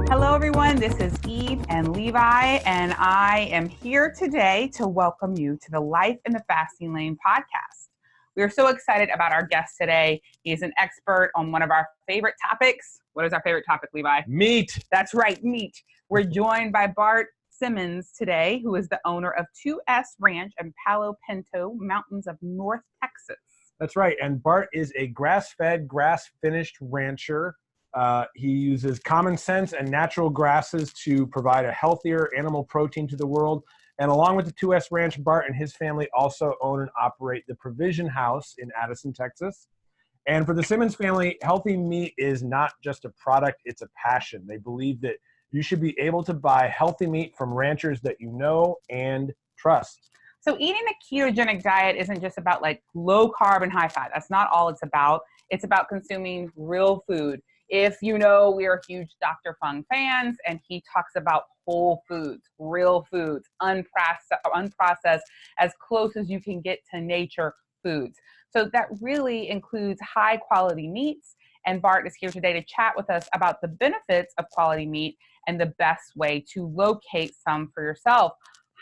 Hello, everyone. This is Eve and Levi, and I am here today to welcome you to the Life in the Fasting Lane podcast. We are so excited about our guest today. He is an expert on one of our favorite topics. What is our favorite topic, Levi? Meat. That's right, meat. We're joined by Bart Simmons today, who is the owner of 2S Ranch in Palo Pinto Mountains of North Texas. That's right. And Bart is a grass-fed, grass-finished rancher. He uses common sense and natural grasses to provide a healthier animal protein to the world. And along with the 2S Ranch, Bart and his family also own and operate the Provision House in Addison, Texas. And for the Simmons family, healthy meat is not just a product, it's a passion. They believe that you should be able to buy healthy meat from ranchers that you know and trust. So eating a ketogenic diet isn't just about like low carb and high fat. That's not all it's about. It's about consuming real food. If you know, we are huge Dr. Fung fans, and he talks about whole foods, real foods, unprocessed, as close as you can get to nature foods. So that really includes high quality meats. And Bart is here today to chat with us about the benefits of quality meat and the best way to locate some for yourself.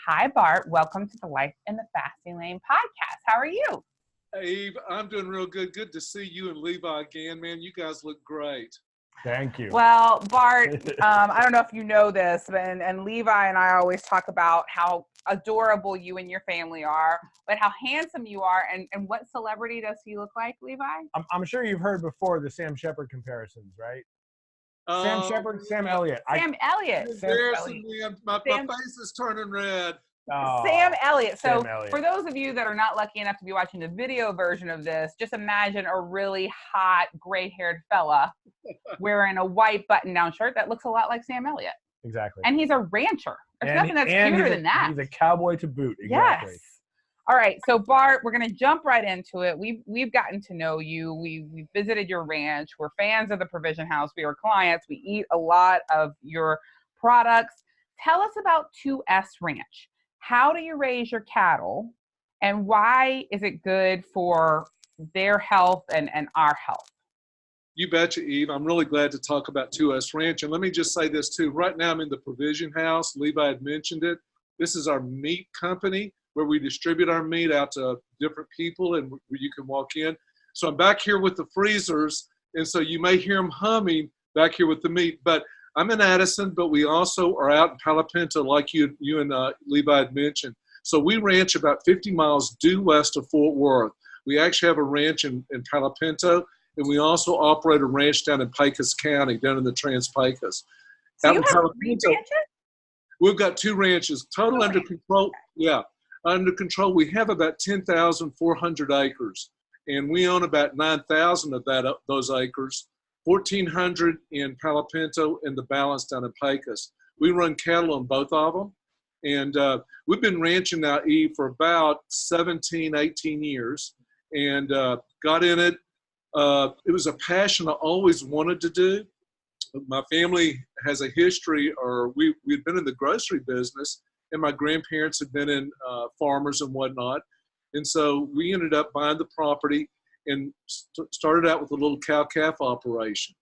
Hi, Bart. Welcome to the Life in the Fasting Lane podcast. How are you? Hey, Eve, I'm doing real good. Good to see you and Levi again, man. You guys look great. Thank you. Well, Bart, I don't know if you know this, and Levi and I always talk about how adorable you and your family are, but how handsome you are, and what celebrity does he look like, Levi? I'm sure you've heard before the Sam Shepard comparisons, right? Sam Shepard, Sam Elliott. Sam Elliott. My face is turning red. Oh, Sam Elliott. So Sam Elliott. For those of you that are not lucky enough to be watching the video version of this, just imagine a really hot gray-haired fella wearing a white button-down shirt that looks a lot like Sam Elliott. Exactly. And he's a rancher. There's nothing that's cuter than that. He's a cowboy to boot. Exactly. Yes. All right. So Bart, we're going to jump right into it. We've gotten to know you. We visited your ranch. We're fans of the Provision House. We are clients. We eat a lot of your products. Tell us about 2S Ranch. How do you raise your cattle, and why is it good for their health and our health? You betcha, Eve. I'm really glad to talk about 2S Ranch. And let me just say this too. Right now I'm in the Provision House. Levi had mentioned it. This is our meat company where we distribute our meat out to different people and where you can walk in. So I'm back here with the freezers, and so you may hear them humming back here with the meat. But I'm in Addison, but we also are out in Palo Pinto, like you and Levi had mentioned. So we ranch about 50 miles due west of Fort Worth. We actually have a ranch in Palo Pinto, and we also operate a ranch down in Pecos County, down in the Trans-Pecos. So you have 3 ranches? We've got 2 ranches, total under control. Yeah, under control. We have about 10,400 acres, and we own about 9,000 of those acres. 1,400 in Palo Pinto and the balance down in Pecos. We run cattle on both of them. And we've been ranching now, Eve, for about 17, 18 years, and got in it. It was a passion I always wanted to do. My family has a history, or we'd been in the grocery business, and my grandparents had been in farmers and whatnot. And so we ended up buying the property and started out with a little cow-calf operation.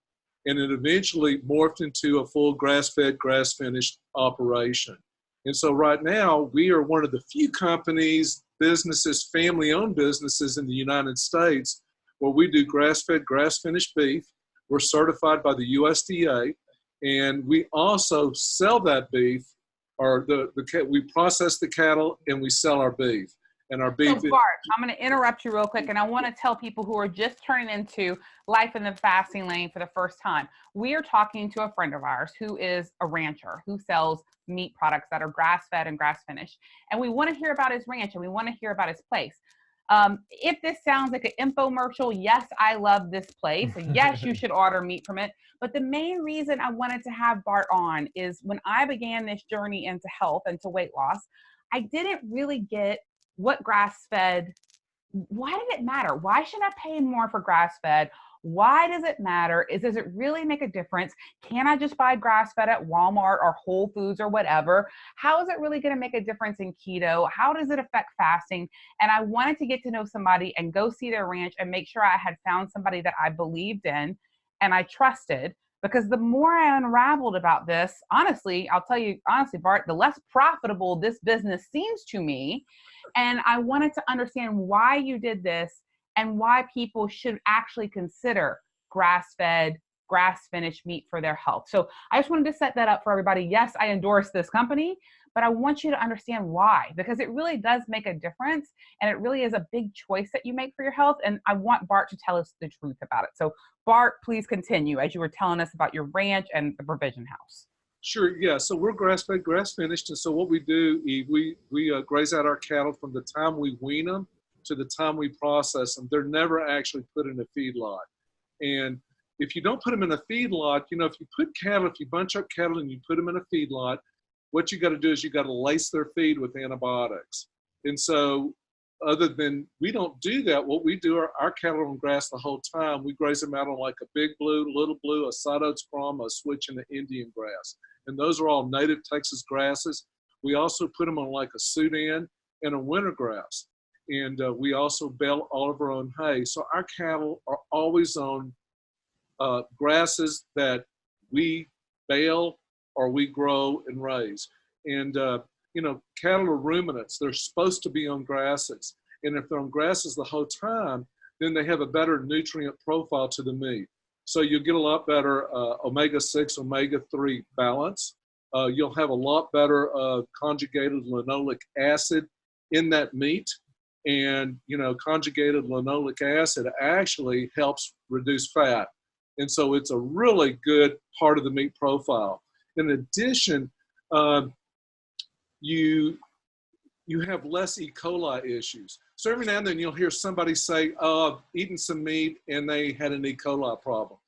And it eventually morphed into a full grass-fed, grass-finished operation. And so right now, we are one of the few companies, businesses, family-owned businesses in the United States where we do grass-fed, grass-finished beef. We're certified by the USDA, and we also sell that beef, or we process the cattle and we sell our beef. And our beef. So Bart, I'm going to interrupt you real quick, and I want to tell people who are just turning into Life in the Fasting Lane for the first time. We are talking to a friend of ours who is a rancher who sells meat products that are grass-fed and grass-finished. And we want to hear about his ranch, and we want to hear about his place. If this sounds like an infomercial, yes, I love this place. Yes, you should order meat from it. But the main reason I wanted to have Bart on is when I began this journey into health and to weight loss, I didn't really get what grass-fed why did it matter? Why should I pay more for grass-fed? Why does it matter? Does it really make a difference? Can I just buy grass-fed at Walmart or Whole Foods or whatever? How is it really going to make a difference in keto? How does it affect fasting? And I wanted to get to know somebody and go see their ranch and make sure I had found somebody that I believed in and I trusted. Because the more I unraveled about this, honestly, I'll tell you honestly, Bart, the less profitable this business seems to me. And I wanted to understand why you did this and why people should actually consider grass-fed, grass-finished meat for their health. So I just wanted to set that up for everybody. Yes, I endorse this company, but I want you to understand why, because it really does make a difference and it really is a big choice that you make for your health. And I want Bart to tell us the truth about it. So Bart, please continue as you were telling us about your ranch and the provision house. Sure, yeah. So we're grass-fed, grass-finished, and so what we do, Eve, we graze out our cattle from the time we wean them to the time we process them. They're never actually put in a feedlot. And if you don't put them in a feedlot, you know, if you bunch up cattle and you put them in a feedlot, what you got to do is you got to lace their feed with antibiotics. And so other than, we don't do that. What we do, our cattle are on grass the whole time. We graze them out on like a Big Blue, Little Blue, a Sod Oats Crumb, a Switch, and an Indian grass. And those are all native Texas grasses. We also put them on like a Sudan and a winter grass. And we also bale all of our own hay. So our cattle are always on grasses that we bale or we grow and raise. And you know, cattle are ruminants. They're supposed to be on grasses. And if they're on grasses the whole time, then they have a better nutrient profile to the meat. So you'll get a lot better omega-6, omega-3 balance. You'll have a lot better conjugated linoleic acid in that meat. And, you know, conjugated linoleic acid actually helps reduce fat. And so it's a really good part of the meat profile. In addition, you have less E. coli issues. So every now and then you'll hear somebody say, oh, I've eaten some meat and they had an E. coli problem.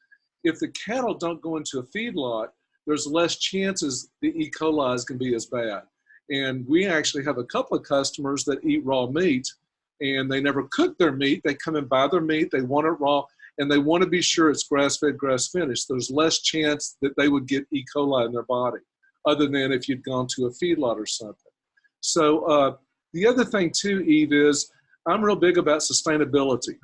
If the cattle don't go into a feedlot, there's less chances the E. coli is going to be as bad. And we actually have a couple of customers that eat raw meat and they never cook their meat. They come and buy their meat, they want it raw, and they want to be sure it's grass-fed, grass-finished. There's less chance that they would get E. coli in their body, other than if you'd gone to a feedlot or something. So the other thing too, Eve, is I'm real big about sustainability.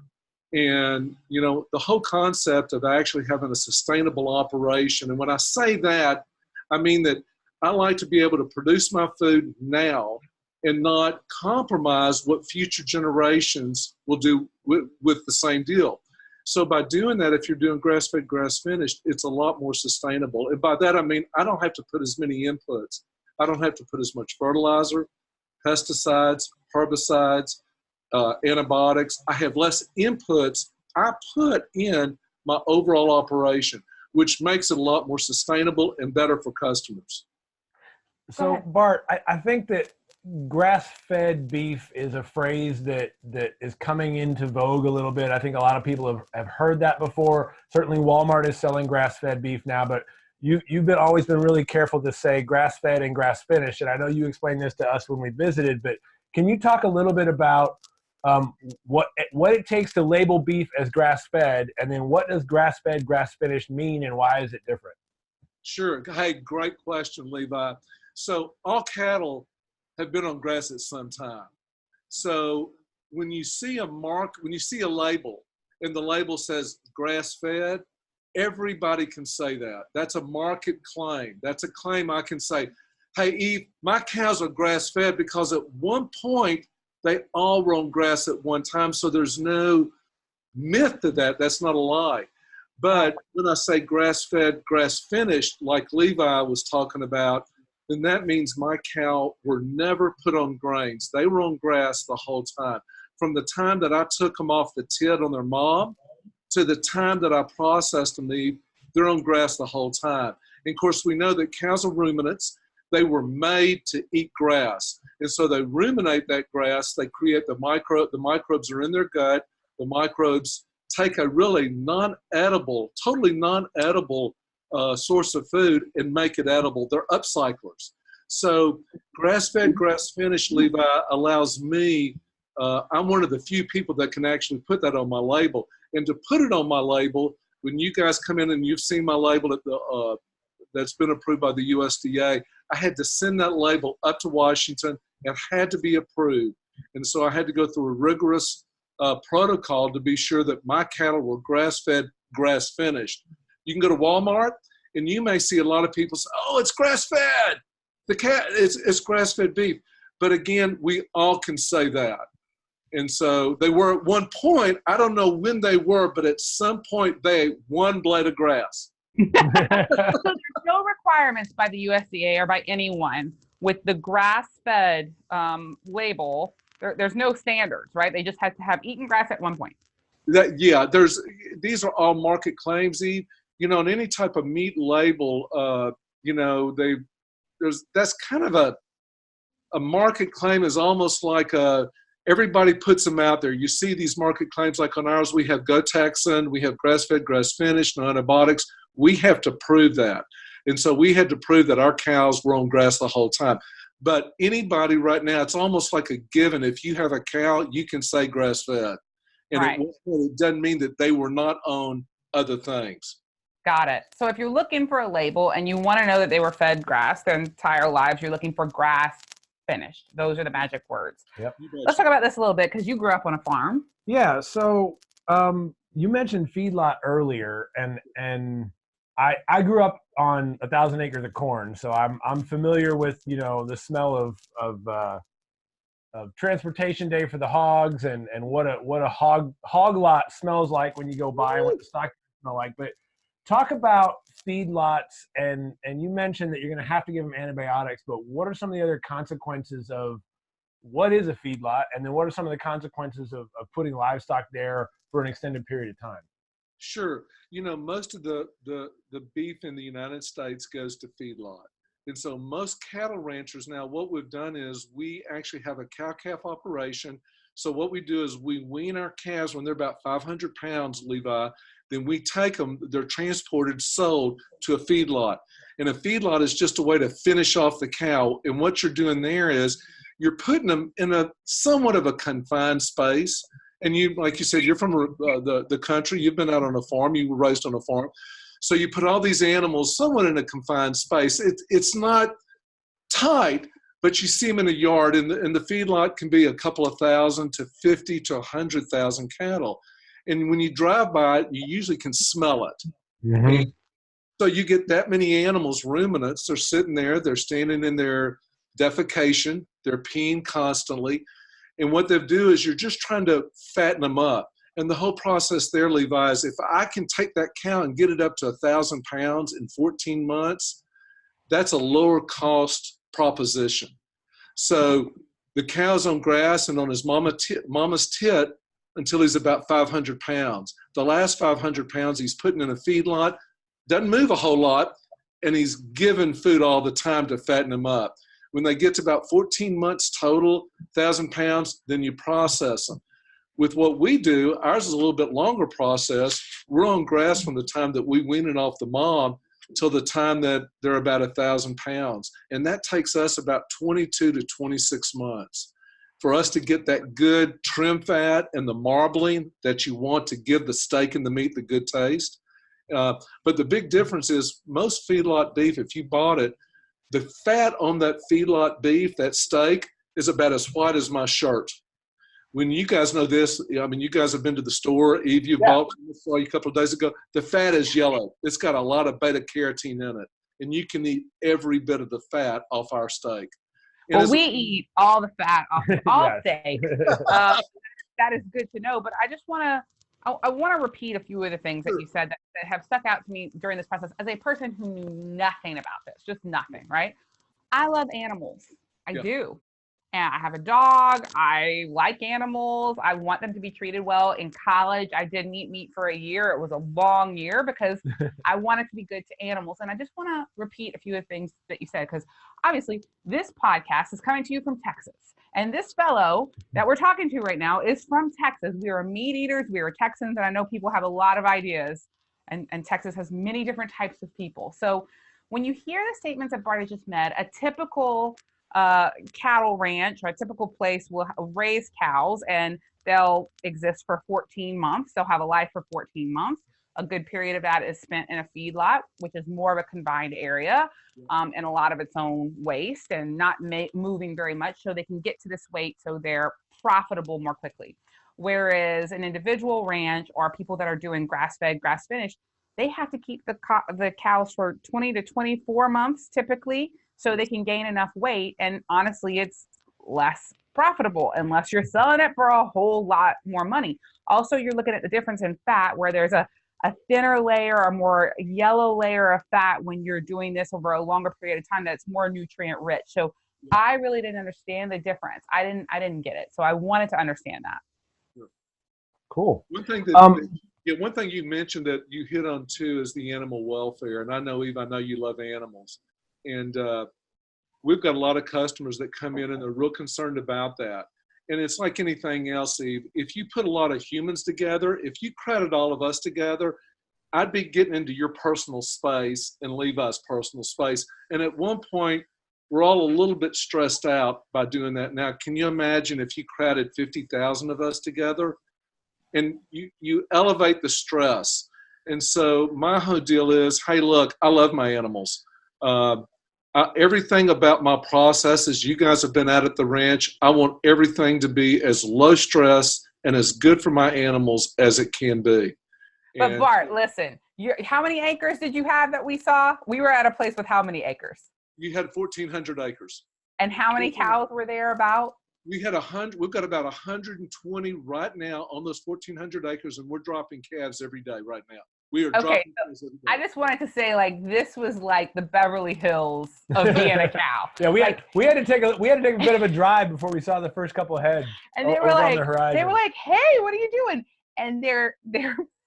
And, you know, the whole concept of actually having a sustainable operation. And when I say that, I mean that I like to be able to produce my food now and not compromise what future generations will do with the same deal. So by doing that, if you're doing grass-fed, grass-finished, it's a lot more sustainable. And by that, I mean, I don't have to put as many inputs. I don't have to put as much fertilizer, pesticides, herbicides, antibiotics. I have less inputs I put in my overall operation, which makes it a lot more sustainable and better for customers. So Bart, I think that grass-fed beef is a phrase that is coming into vogue a little bit. I think a lot of people have heard that before. Certainly Walmart is selling grass-fed beef now, but you've always been really careful to say grass-fed and grass-finished. And I know you explained this to us when we visited, but can you talk a little bit about what it takes to label beef as grass-fed, and then what does grass-fed, grass-finished mean, and why is it different? Sure. Hey, great question, Levi. So all cattle have been on grass at some time. So when you see a label and the label says grass-fed, everybody can say that. That's a market claim. That's a claim I can say, hey, Eve, my cows are grass-fed because at one point they all were on grass at one time. So there's no myth to that. That's not a lie. But when I say grass-fed, grass-finished, like Levi was talking about, then that means my cow were never put on grains. They were on grass the whole time. From the time that I took them off the tit on their mom to the time that I processed them, they're on grass the whole time. And of course, we know that cows are ruminants. They were made to eat grass. And so they ruminate that grass. They create the microbes are in their gut. The microbes take a really totally non-edible source of food and make it edible. They're upcyclers. So grass-fed, grass-finished, Levi, allows me I'm one of the few people that can actually put that on my label. And to put it on my label, when you guys come in and you've seen my label at the that's been approved by the USDA, I had to send that label up to Washington. It had to be approved. And so I had to go through a rigorous protocol to be sure that my cattle were grass-fed, grass-finished. You can go to Walmart, and you may see a lot of people say, oh, it's grass-fed. It's grass-fed beef. But again, we all can say that. And so they were at one point, I don't know when they were, but at some point they ate one blade of grass. So there's no requirements by the USDA or by anyone with the grass-fed label. There's no standards, right? They just have to have eaten grass at one point. These are all market claims, Eve. You know, on any type of meat label, you know, that's kind of a market claim is almost like everybody puts them out there. You see these market claims like on ours, we have Gotaxin, we have grass-fed, grass-finished, no antibiotics. We have to prove that. And so we had to prove that our cows were on grass the whole time. But anybody right now, it's almost like a given. If you have a cow, you can say grass-fed. And right. It doesn't mean that they were not on other things. Got it. So if you're looking for a label and you want to know that they were fed grass their entire lives, you're looking for grass finished. Those are the magic words. Yep. Let's talk about this a little bit because you grew up on a farm. Yeah. So you mentioned feedlot earlier, and I grew up on 1,000 acres of corn, so I'm familiar with, you know, the smell of transportation day for the hogs and what a hog lot smells like when you go by and what the stock smell like. But talk about feedlots, and you mentioned that you're going to have to give them antibiotics, but what are some of the other consequences of what is a feedlot, and then what are some of the consequences of putting livestock there for an extended period of time? Sure. You know, most of the beef in the United States goes to feedlot. And so most cattle ranchers now, what we've done is we actually have a cow-calf operation. So what we do is we wean our calves when they're about 500 pounds, Levi. Then we take them, they're transported, sold to a feedlot. And a feedlot is just a way to finish off the cow. And what you're doing there is you're putting them in a somewhat of a confined space. And you, like you said, you're from the country. You've been out on a farm. You were raised on a farm. So you put all these animals somewhat in a confined space. It's not tight, but you see them in a yard. And the feedlot can be a couple of thousand to 50 to 100,000 cattle. And when you drive by it, you usually can smell it. Mm-hmm. And so you get that many animals, ruminants. They're sitting there. They're standing in their defecation. They're peeing constantly. And what they do is you're just trying to fatten them up. And the whole process there, Levi, is if I can take that cow and get it up to 1,000 pounds in 14 months, that's a lower cost proposition. So the cow's on grass and on his mama's tit until he's about 500 pounds. The last 500 pounds he's putting in a feedlot, doesn't move a whole lot, and he's given food all the time to fatten him up. When they get to about 14 months total, 1,000 pounds, then you process them. With what we do, ours is a little bit longer process. We're on grass from the time that we wean it off the mom till the time that they're about 1,000 pounds. And that takes us about 22 to 26 months for us to get that good trim fat and the marbling that you want to give the steak and the meat the good taste. But the big difference is most feedlot beef, if you bought it, the fat on that feedlot beef, that steak, is about as white as my shirt. When you guys know this, I mean, you guys have been to the store. Eve, you bought saw you a couple of days ago. The fat is yellow. It's got a lot of beta carotene in it. And you can eat every bit of the fat off our steak. And well, we eat all the fat off all steak. That is good to know. But I just want to I want to repeat a few of the things that you said that have stuck out to me during this process as a person who knew nothing about this, just nothing, right? I love animals. I do. And I have a dog. I like animals. I want them to be treated well. In college, I didn't eat meat for a year. It was a long year because I wanted to be good to animals. And I just want to repeat a few of the things that you said, because obviously this podcast is coming to you from Texas. And this fellow that we're talking to right now is from Texas. We are meat eaters. We are Texans. And I know people have a lot of ideas. And Texas has many different types of people. So when you hear the statements that Bart has just made, a typical cattle ranch, or a typical place will raise cows, and they'll exist for 14 months. They'll have a life for 14 months. A good period of that is spent in a feedlot, which is more of a confined area, and a lot of its own waste, and not moving very much, so they can get to this weight so they're profitable more quickly. Whereas an individual ranch, or people that are doing grass-fed, grass-finished, they have to keep the cows for 20 to 24 months typically, so they can gain enough weight. And honestly, it's less profitable unless you're selling it for a whole lot more money. Also, you're looking at the difference in fat, where there's a thinner layer, or more yellow layer of fat when you're doing this over a longer period of time, that's more nutrient rich. So I really didn't understand the difference. I didn't get it. So I wanted to understand that. Cool. One thing that one thing you mentioned that you hit on too is the animal welfare. And I know, Eve, I know you love animals. And we've got a lot of customers that come in and they're real concerned about that. And it's like anything else, Eve. If you put a lot of humans together, if you credit all of us together, I'd be getting into your personal space and Levi's personal space. And at one point, we're all a little bit stressed out by doing that. Now, can you imagine if you crowded 50,000 of us together? And you elevate the stress. And so my whole deal is, hey, look, I love my animals. Everything about my processes, you guys have been at the ranch. I want everything to be as low stress and as good for my animals as it can be. But Bart, listen, how many acres did you have that we saw? We were at a place with how many acres? You had 1,400 acres. And how many cows were there about? We had 100. We've got about 120 right now on those 1,400 acres, and we're dropping calves every day right now. We are dropping calves every day. I just wanted to say, like, this was like the Beverly Hills of being a cow. Yeah, we had to take a bit of a drive before we saw the first couple of heads. And they were like, "Hey, what are you doing?" And their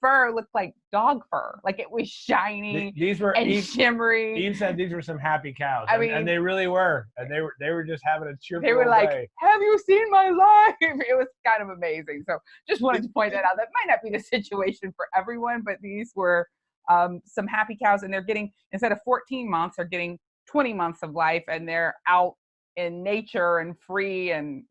fur looked like dog fur, like it was shiny and shimmery. Dean said these were some happy cows, and they really were, and they were just having a cheerful. They were like, day. "Have you seen my life?" It was kind of amazing. So just wanted to point that out. That might not be the situation for everyone, but these were some happy cows, and they're getting, instead of 14 months, they're getting 20 months of life, and they're out in nature and free. And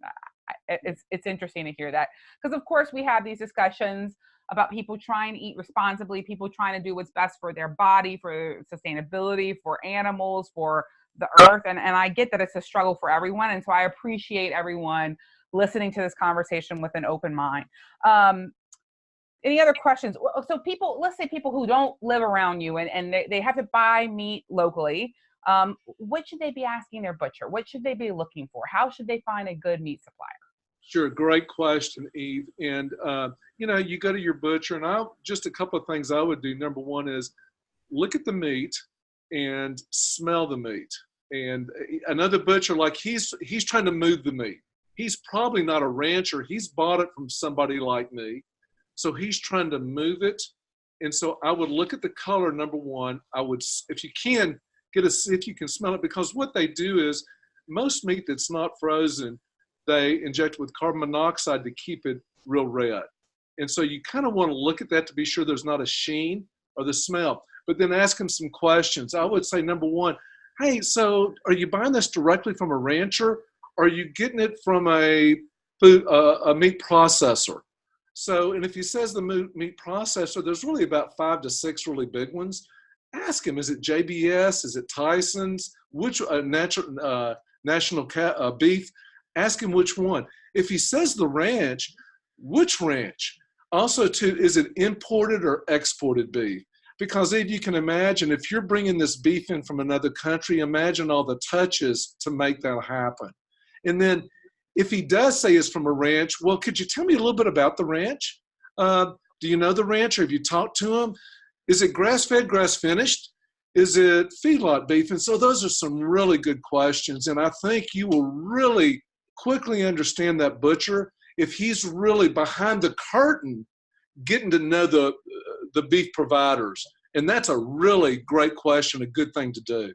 it's interesting to hear that, because of course we have these discussions about people trying to eat responsibly, people trying to do what's best for their body, for sustainability, for animals, for the earth. And I get that it's a struggle for everyone. And so I appreciate everyone listening to this conversation with an open mind. Any other questions? So let's say people who don't live around you and they have to buy meat locally. What should they be asking their butcher? What should they be looking for? How should they find a good meat supplier? Sure, great question, Eve. And you go to your butcher, and just a couple of things I would do. Number one is look at the meat and smell the meat. And another butcher, like he's trying to move the meat. He's probably not a rancher. He's bought it from somebody like me, so he's trying to move it. And so I would look at the color. Number one, I would, if you can, see if you can smell it, because what they do is most meat that's not frozen, they inject with carbon monoxide to keep it real red. And so you kind of want to look at that to be sure there's not a sheen or the smell, but then ask them some questions. I would say, number one, hey, so are you buying this directly from a rancher? Or are you getting it from a meat processor? So, and if he says the meat processor, there's really about 5 to 6 really big ones. Ask him, is it JBS? Is it Tyson's? Which National Beef? Ask him which one. If he says the ranch, which ranch? Also, too, is it imported or exported beef? Because if you can imagine, if you're bringing this beef in from another country, imagine all the touches to make that happen. And then if he does say it's from a ranch, well, could you tell me a little bit about the ranch? Do you know the ranch, or have you talked to him? Is it grass-fed, grass-finished? Is it feedlot beef? And so those are some really good questions. And I think you will really quickly understand that butcher if he's really behind the curtain getting to know the beef providers. And that's a really great question, a good thing to do.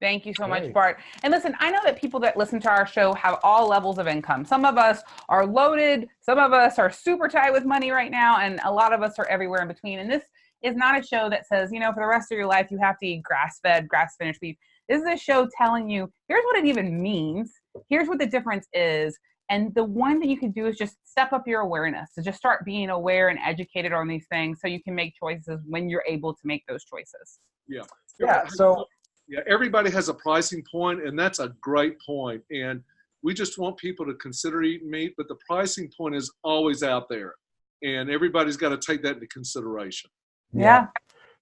Thank you so much, Bart. And listen, I know that people that listen to our show have all levels of income. Some of us are loaded, some of us are super tight with money right now, and a lot of us are everywhere in between. And this is not a show that says, for the rest of your life, you have to eat grass-fed, grass-finished beef. This is a show telling you, here's what it even means. Here's what the difference is. And the one thing you can do is just step up your awareness, to just start being aware and educated on these things so you can make choices when you're able to make those choices. Yeah. Yeah. So yeah, everybody has a pricing point, and that's a great point. And we just want people to consider eating meat, but the pricing point is always out there, and everybody's got to take that into consideration. Yeah.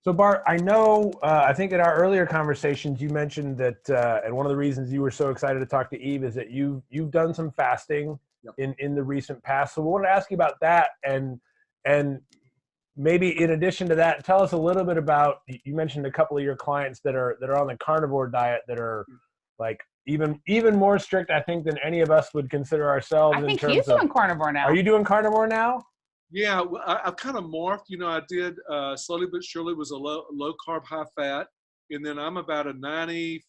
So Bart, I know, I think in our earlier conversations, you mentioned that, and one of the reasons you were so excited to talk to Eve is that you've done some fasting in the recent past. So we want to ask you about that, and maybe in addition to that, tell us a little bit about, you mentioned a couple of your clients that are on the carnivore diet that are like even more strict, I think, than any of us would consider ourselves. I think he's doing carnivore now. Are you doing carnivore now? Yeah, I've kind of morphed. I did slowly but surely was a low carb, high fat, and then I'm about a 95%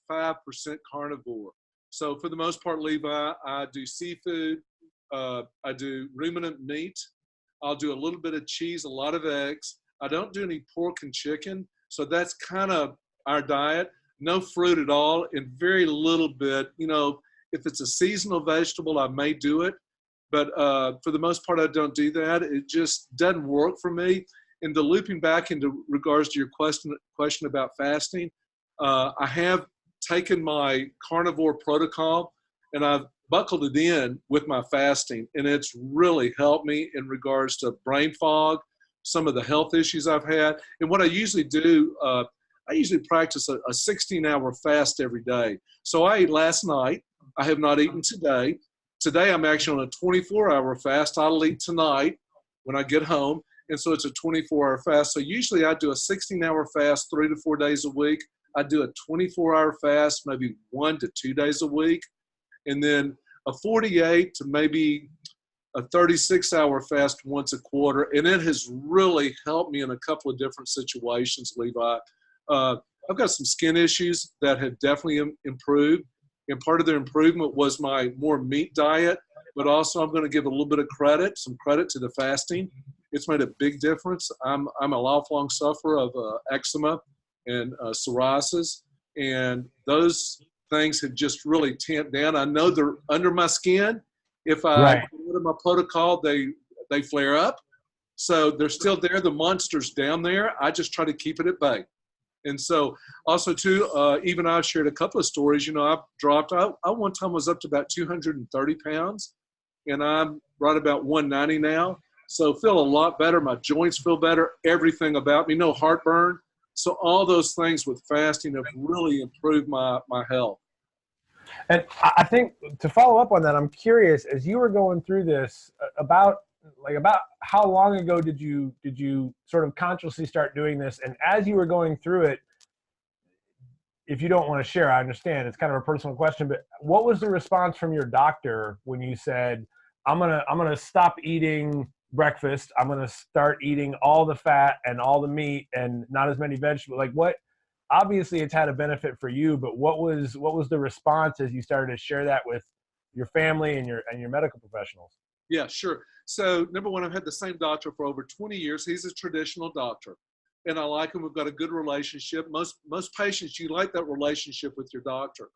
carnivore. So for the most part, Levi, I do seafood, I do ruminant meat, I'll do a little bit of cheese, a lot of eggs. I don't do any pork and chicken, so that's kind of our diet. No fruit at all, and very little bit. If it's a seasonal vegetable, I may do it. But for the most part, I don't do that. It just doesn't work for me. And to looping back into regards to your question about fasting, I have taken my carnivore protocol and I've buckled it in with my fasting. And it's really helped me in regards to brain fog, some of the health issues I've had. And what I usually do, I usually practice a 16-hour fast every day. So I ate last night. I have not eaten today. Today, I'm actually on a 24-hour fast. I'll eat tonight when I get home. And so it's a 24-hour fast. So usually I do a 16-hour fast 3 to 4 days a week. I do a 24-hour fast maybe 1 to 2 days a week. And then a 48 to maybe a 36-hour fast once a quarter. And it has really helped me in a couple of different situations, Levi. I've got some skin issues that have definitely improved. And part of the improvement was my more meat diet, but also I'm going to give a little bit of some credit to the fasting. It's made a big difference. I'm a lifelong sufferer of eczema and psoriasis, and those things have just really tamped down. I know they're under my skin. If I go to my protocol, they flare up. So they're still there. The monster's down there. I just try to keep it at bay. And so also too, even I've shared a couple of stories. I've dropped, I one time was up to about 230 pounds, and I'm right about 190 now. So feel a lot better. My joints feel better, everything about me, no heartburn. So all those things with fasting have really improved my health. And I think to follow up on that, I'm curious, as you were going through this, about how long ago did you sort of consciously start doing this? And as you were going through it, if you don't want to share, I understand it's kind of a personal question, but what was the response from your doctor when you said, I'm gonna stop eating breakfast, I'm gonna start eating all the fat and all the meat and not as many vegetables? Like, what, obviously it's had a benefit for you, but what was the response as you started to share that with your family and your medical professionals? Yeah, sure. So number one, I've had the same doctor for over 20 years. He's a traditional doctor, and I like him. We've got a good relationship. Most patients, you like that relationship with your doctor.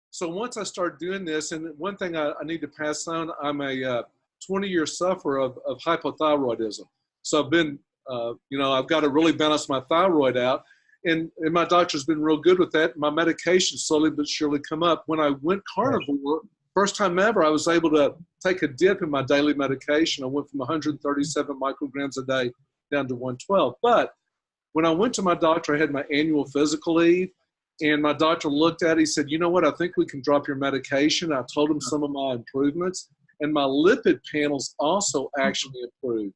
So once I started doing this, and one thing I need to pass on, I'm a 20-year sufferer of hypothyroidism. So I've been, I've got to really balance my thyroid out, and my doctor's been real good with that. My medication slowly but surely come up. When I went carnivore, first time ever, I was able to take a dip in my daily medication. I went from 137 micrograms a day down to 112. But when I went to my doctor, I had my annual physical leave, and my doctor looked at it. He said, you know what, I think we can drop your medication. I told him some of my improvements, and my lipid panels also actually improved.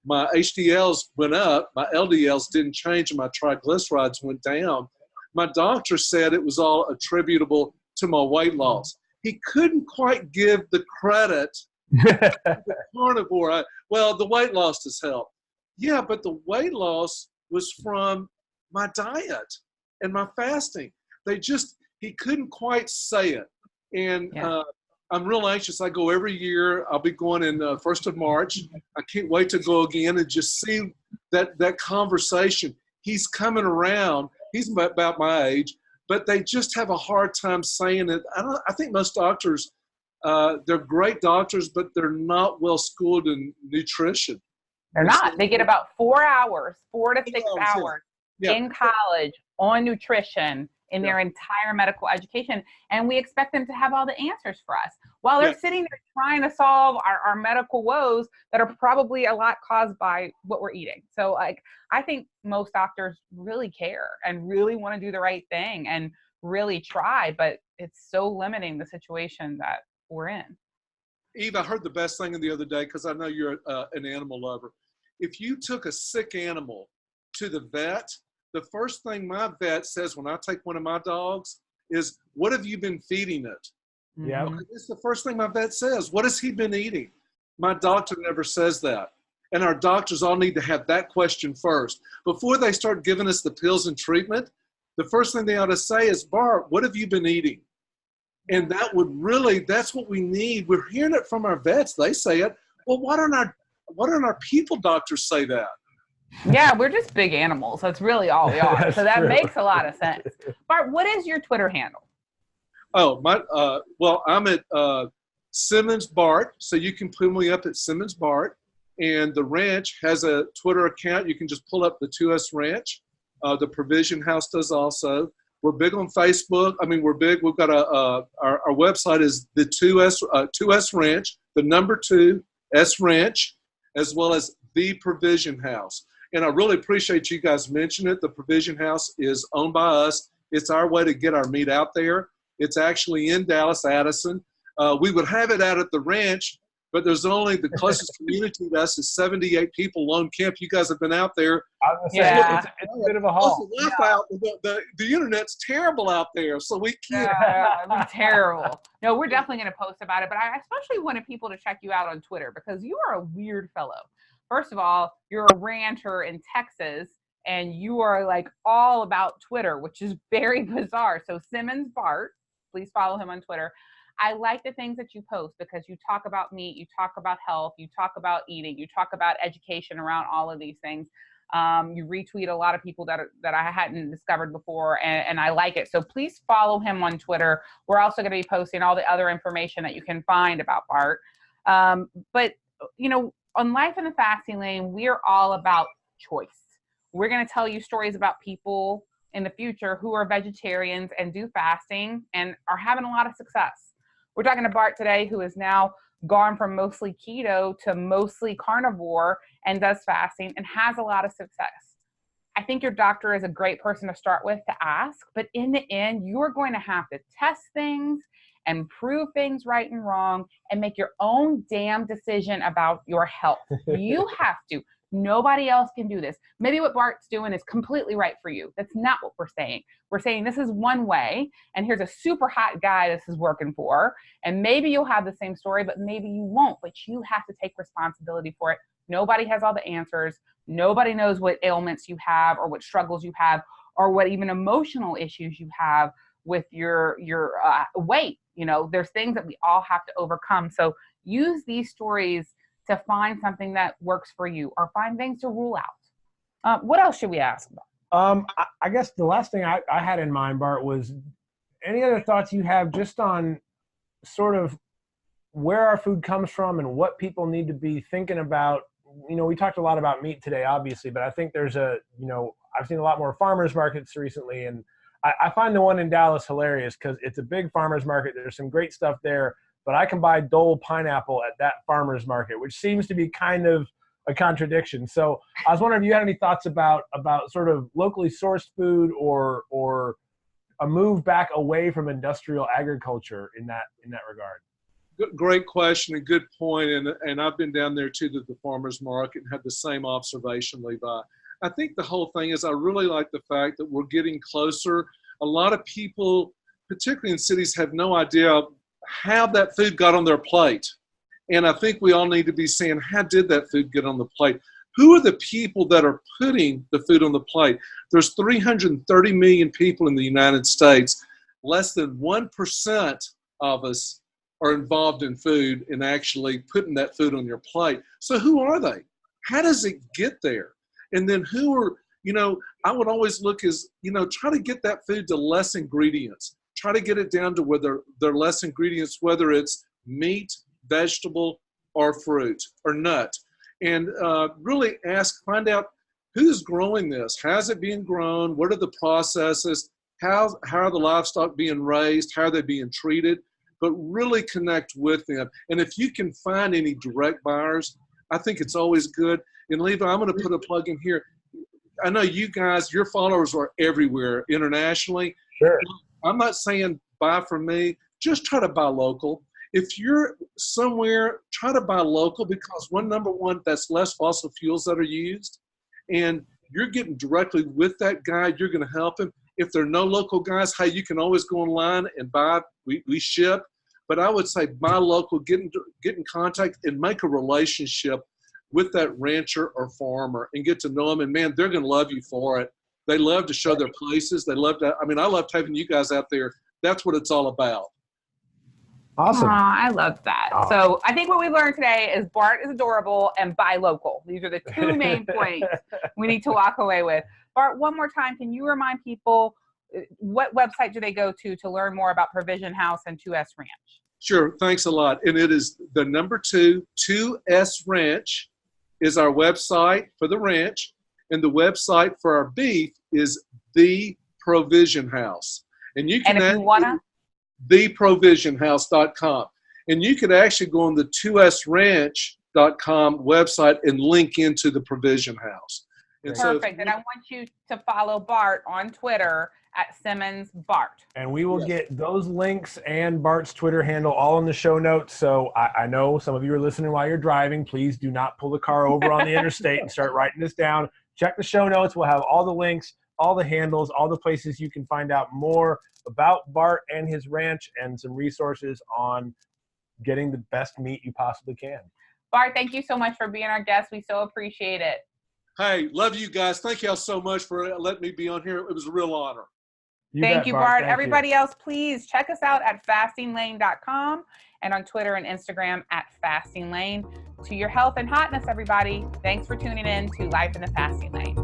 My HDLs went up, my LDLs didn't change, and my triglycerides went down. My doctor said it was all attributable to my weight loss. He couldn't quite give the credit to the carnivore. The weight loss has helped. Yeah, but the weight loss was from my diet and my fasting. He couldn't quite say it. And I'm real anxious. I go every year. I'll be going in 1st of March. I can't wait to go again and just see that conversation. He's coming around. He's about my age. but they just have a hard time saying it. I think most doctors, they're great doctors, but they're not well schooled in nutrition. They're not. They get about 4 hours, 4 to 6 hours Yeah. in college on nutrition in their entire medical education. And we expect them to have all the answers for us while they're sitting there trying to solve our medical woes that are probably a lot caused by what we're eating. So like, I think most doctors really care and really want to do the right thing and really try, but it's so limiting the situation that we're in. Eve, I heard the best thing the other day, because I know you're an animal lover. If you took a sick animal to the vet, the first thing my vet says when I take one of my dogs is, what have you been feeding it? Yeah. It's the first thing my vet says. What has he been eating? My doctor never says that. And our doctors all need to have that question first. Before they start giving us the pills and treatment, the first thing they ought to say is, Bart, what have you been eating? And that would really, that's what we need. We're hearing it from our vets. They say it. Well, why don't our people doctors say that? Yeah, we're just big animals. That's really all we are. So that makes a lot of sense. Bart, what is your Twitter handle? Oh, well, I'm at Simmons Bart, so you can pull me up at Simmons Bart. And the ranch has a Twitter account. You can just pull up the 2S Ranch. The Provision House does also. We're big on Facebook. I mean, we're big. We've got our website is the 2S Ranch, the number 2S Ranch, as well as the Provision House. And I really appreciate you guys mentioning it. The Provision House is owned by us. It's our way to get our meat out there. It's actually in Dallas, Addison. We would have it out at the ranch, but there's only the closest community to us is 78 people. Lone Camp, you guys have been out there. I was going to say, it's a bit of a haul. The internet's terrible out there, so we can't. Yeah, it'd be terrible. No, we're definitely going to post about it, but I especially wanted people to check you out on Twitter because you are a weird fellow. First of all, you're a rancher in Texas, and you are like all about Twitter, which is very bizarre. So Simmons Bart, please follow him on Twitter. I like the things that you post because you talk about meat, you talk about health, you talk about eating, you talk about education around all of these things. You retweet a lot of people that I hadn't discovered before, and I like it. So please follow him on Twitter. We're also going to be posting all the other information that you can find about Bart. But, you know, on Life in the Fasting Lane, we're all about choice. We're going to tell you stories about people in the future who are vegetarians and do fasting and are having a lot of success. We're talking to Bart today, who is now gone from mostly keto to mostly carnivore and does fasting and has a lot of success. I think your doctor is a great person to start with to ask, but in the end, you're going to have to test things and prove things right and wrong and make your own damn decision about your health. You have to. Nobody else can do this. Maybe what Bart's doing is completely right for you. That's not what we're saying. We're saying this is one way, and here's a super hot guy this is working for, and maybe you'll have the same story, but maybe you won't, but you have to take responsibility for it. Nobody has all the answers. Nobody knows what ailments you have or what struggles you have or what even emotional issues you have with your weight. You know, there's things that we all have to overcome. So use these stories to find something that works for you or find things to rule out. What else should we ask about? I guess the last thing I had in mind, Bart, was any other thoughts you have just on sort of where our food comes from and what people need to be thinking about. You know, we talked a lot about meat today, obviously, but I think there's I've seen a lot more farmers markets recently, and I find the one in Dallas hilarious because it's a big farmers market. There's some great stuff there, but I can buy Dole pineapple at that farmers market, which seems to be kind of a contradiction. So I was wondering if you had any thoughts about sort of locally sourced food or a move back away from industrial agriculture in that regard. Great question and good point. And I've been down there too to the farmers market and had the same observation, Levi. I think the whole thing is I really like the fact that we're getting closer. A lot of people, particularly in cities, have no idea how that food got on their plate. And I think we all need to be saying, how did that food get on the plate? Who are the people that are putting the food on the plate? There's 330 million people in the United States. Less than 1% of us are involved in food and actually putting that food on your plate. So who are they? How does it get there? And then who are I would always look as, try to get that food to less ingredients. Try to get it down to where they're less ingredients, whether it's meat, vegetable, or fruit or nut. And really find out who's growing this. How's it being grown? What are the processes? How are the livestock being raised? How are they being treated? But really connect with them. And if you can find any direct buyers, I think it's always good. And Levi, I'm going to put a plug in here. I know you guys, your followers are everywhere internationally. Sure. I'm not saying buy from me. Just try to buy local. If you're somewhere, try to buy local because number one, that's less fossil fuels that are used. And you're getting directly with that guy. You're going to help him. If there are no local guys, hey, you can always go online and buy. We ship. But I would say buy local, get in contact, and make a relationship with that rancher or farmer and get to know them. And, man, they're going to love you for it. They love to show their places. They love to – I loved having you guys out there. That's what it's all about. Awesome. I love that. So I think what we learned today is Bart is adorable and buy local. These are the two main points we need to walk away with. Bart, one more time, can you remind people what website do they go to learn more about Provision House and 2S Ranch? Sure. Thanks a lot. And it is the number 2S Ranch is our website for the ranch. And the website for our beef is The Provision House. And you can, and if you want to, theprovisionhouse.com. And you could actually go on the 2sranch.com website and link into the Provision House. And perfect. And I want you to follow Bart on Twitter at Simmons Bart. And we will get those links and Bart's Twitter handle all in the show notes. So I know some of you are listening while you're driving. Please do not pull the car over on the interstate and start writing this down. Check the show notes. We'll have all the links, all the handles, all the places you can find out more about Bart and his ranch and some resources on getting the best meat you possibly can. Bart, thank you so much for being our guest. We so appreciate it. Hey, love you guys. Thank y'all so much for letting me be on here. It was a real honor. Thank you, Bart. Everybody else, please check us out at fastinglane.com and on Twitter and Instagram at fastinglane. To your health and hotness, everybody. Thanks for tuning in to Life in the Fasting Lane.